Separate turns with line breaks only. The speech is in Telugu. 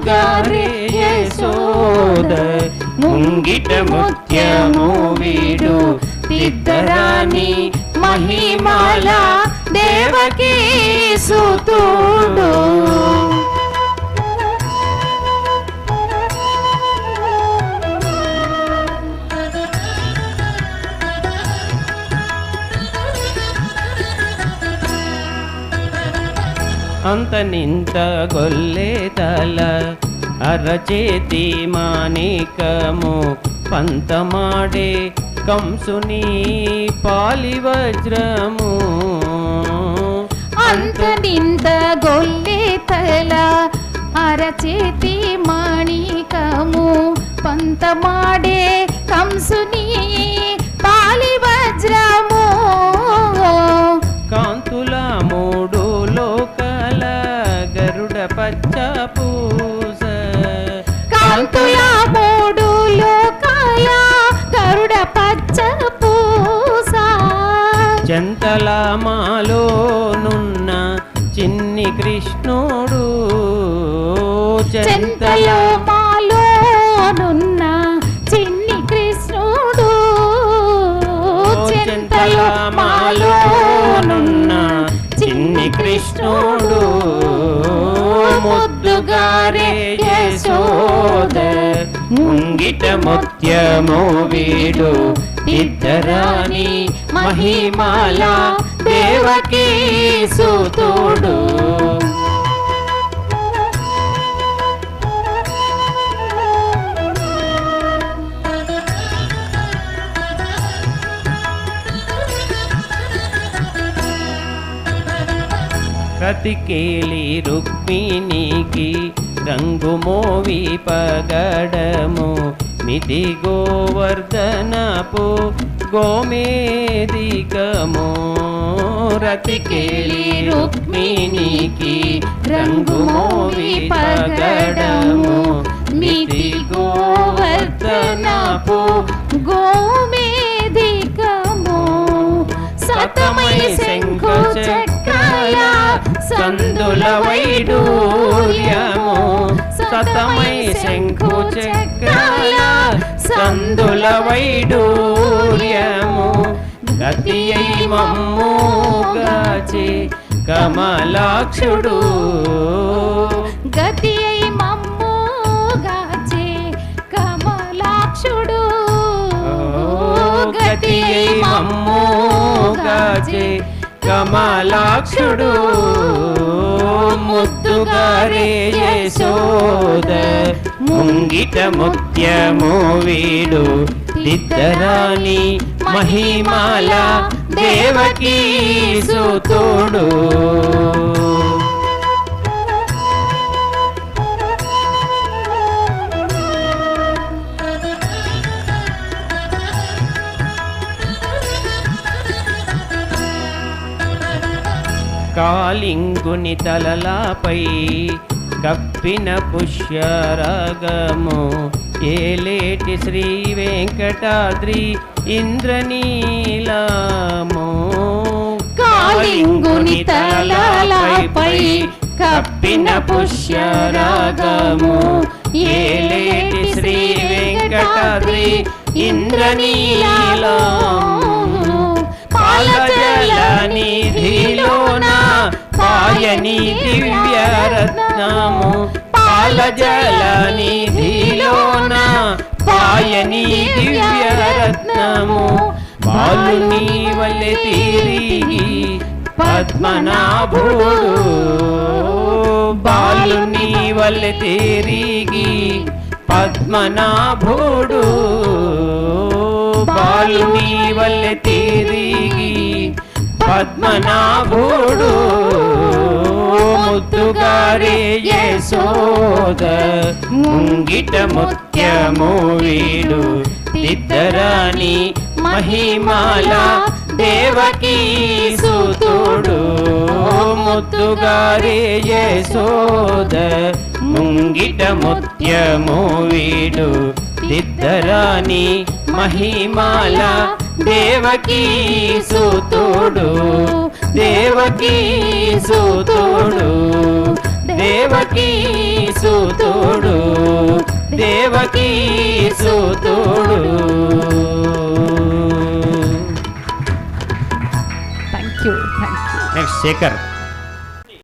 ముద్దుగారే యశోద ముంగిట ముత్యము వీడు దిద్దరాని మహిమాల దేవకీ సుతుడు అంతనింత గొల్లే తల అరచేతి మాణికము పంతమాడే కంసుని పాలివజ్రము
అంతనింత గొల్లే తల అరచేతి మాణికము పంతమాడే కంసుని పాలివజ్రము
కాంతుల మూడు లోకల గరుడ పచ్చ పూస
కాంతుల మూడు లోకాల గరుడ పచ్చ పూస
చెంతల మాలోనున్న చిన్ని కృష్ణుడు
చెంతలో మాలోనున్న చిన్ని కృష్ణుడు చెంతలో మాలోనున్న
చిన్ని కృష్ణుడు ముద్దుగారే యశోద ముంగిట ముత్యము వీడు దిద్దరాని మహిమాల దేవకీ సుతుడు కతికేలి రుక్మిణికి రంగు మోవి పగడము మితి గోవర్ధనపు గోమేదికము రతికేలి రుక్మిణికి రంగు మోవి పగడము మితి గోవర్ధనపు
గోమేదికము సతమై శంఖు చక్రాయ
సందుల వైడూర్యము సతమై శంఖు చక్రాయ సందుల వైడూర్యము గతి అయి మమ్ముగాచే కమలాక్షుడు
గతి అయి మమ్ముగాచే కమలాక్షుడు
గతి అయి మమ్ముగాచే కమలాక్షుడు ముద్దుగారే యశోద ముంగిట ముత్యము వీడు దిద్దరాని మహిమాల దేవకీ సుతుడు కాలింగుని తలలాపై కప్పిన పుష్యరాగము ఏలేటి శ్రీ వెంకటాద్రి ఇంద్రనీలము
కాలింగుని తలలాపై కప్పిన పుష్యరాగము
ఏలేటి శ్రీ వెంకటాద్రి ఇంద్రనీలము పాలజల నిధిలోన పాయని దివ్యరత్నము పాలజల నిధిలోన పాయని దివ్యరత్నము బాలుని వల్లె తిరిగి పద్మనాభుడు బాలుని వల్లె తిరిగి పద్మనాభుడు బాలుని వల్లె తిరిగి పద్మనాభుడు ముద్దుగారే యశోద ముంగిట ముత్యము వీడు దిద్దరాని మహిమాల దేవకీ సుతుడు ముద్దుగారే యశోద ముంగిట ముత్యము వీడు దిద్దరాని మహిమాల దేవకీ సుతుడు దేవకీ సుతుడు దేవకీ సూతుడు దేవకీ సూతుడు.
Thank you.
నెక్స్ట్ శేఖర్.